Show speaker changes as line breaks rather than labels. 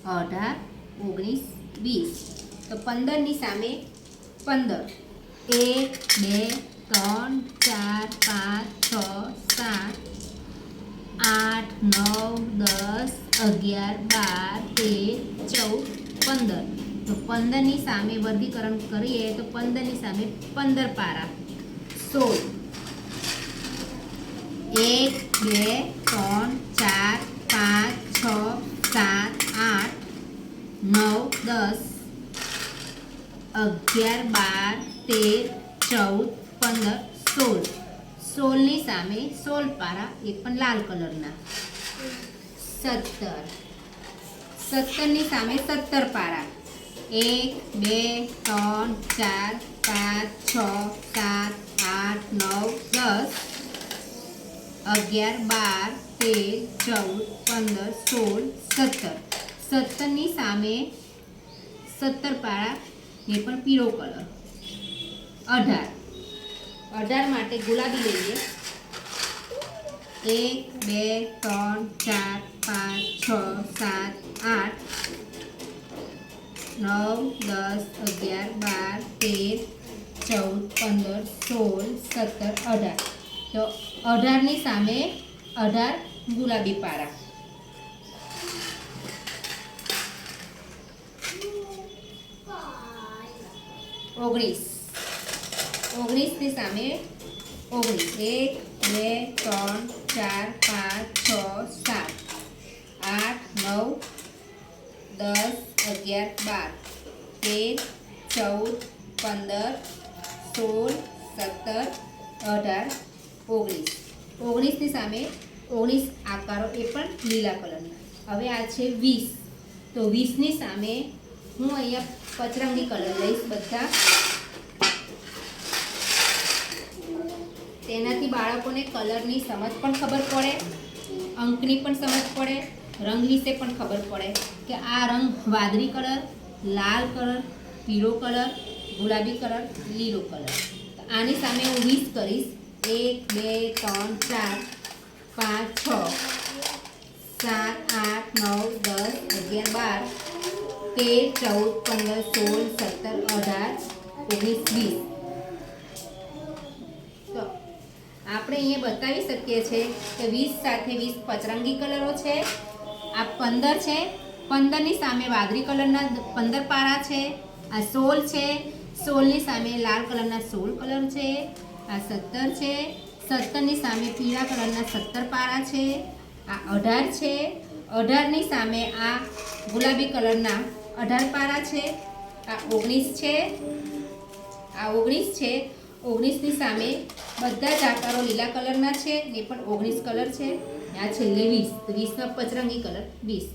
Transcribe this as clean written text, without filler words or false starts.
18, 19, 20. તો 15ની સામે 15. 1, 2, 3, 4, 5, 6, 7, 8, 9, 10, 11, 12, 13, 14, 15. તો 15ની સામે વર્ગીકરણ કરીએ તો 15ની સામે 15 પારા. 16. 1, 2, 3, 4, 5, 6, 7, 8, 9, 10, 11, 12, 13, 14, 15, 16. 16ની સામે 16 પારા, એ પણ લાલ કલરના. 17. 17ની સામે 17 પારા. 1, 2, 3, 4, 5, 6, 7, 8, 9, 10, 11, 12, 13, 14, 15, 16, 17. 17ની સામે 17 પારા, એ પણ પીળો કલર. 18. 18 માટે ગુલાબી લઈએ. 1, 2, 3, 4, 5, 6, 7, 8, 9, 10, 11, 12, 13, 14, 15, 16, 17, 18. તો 18ની સામે 18 ગુલાબી પારા. 19. 19ની સામે 19. 1, 2, 3, 4, 5, 6, 7, 8, 9, 10, 11, 12, 13, 14, 15, 16, 17, 18, 19. 19ની સામે 19 આકારો, એ પણ લીલા કલરના. હવે આ છે 20. તો 20ની સામે હું અહીંયા પચરંગી કલર લઈશ બધા. તેનાથી બાળકોને કલરની સમજ પણ ખબર પડે, અંકની પણ સમજ પડે, રંગ વિશે પણ ખબર પડે કે આ રંગ વાદળી કલર, લાલ કલર, પીળો કલર, ગુલાબી કલર, લીલો કલર. તો આની સામે હું 20 કરીશ. 1, 2, 3, 4, 5, 6, 7, 8, 9, 10, 11, 12, 13, 14, 15, 16, 17, 18, 19, 20. તો આપણે અહીંયા બતાવી શકીએ છીએ કે 20 સાથે 20 પચરંગી કલરો છે. આ 15 છે. 15ની સામે વાદળી કલરના 15 પારા છે. આ 16 છે. 16ની સામે લાલ કલરના 16 કલર છે. આ 17 છે. 17ની સામે પીળા કલરના 17 પારા છે. આ 18 છે. 18ની સામે આ ગુલાબી કલરના 18 પારા છે. આ 19 છે. આ 19 છે. 19ની સામે બધા જ આકારો લીલા કલરના છે ને પણ 19 કલર છે. આ છેલ્લે 20. તો 20માં પચરંગી કલર 20.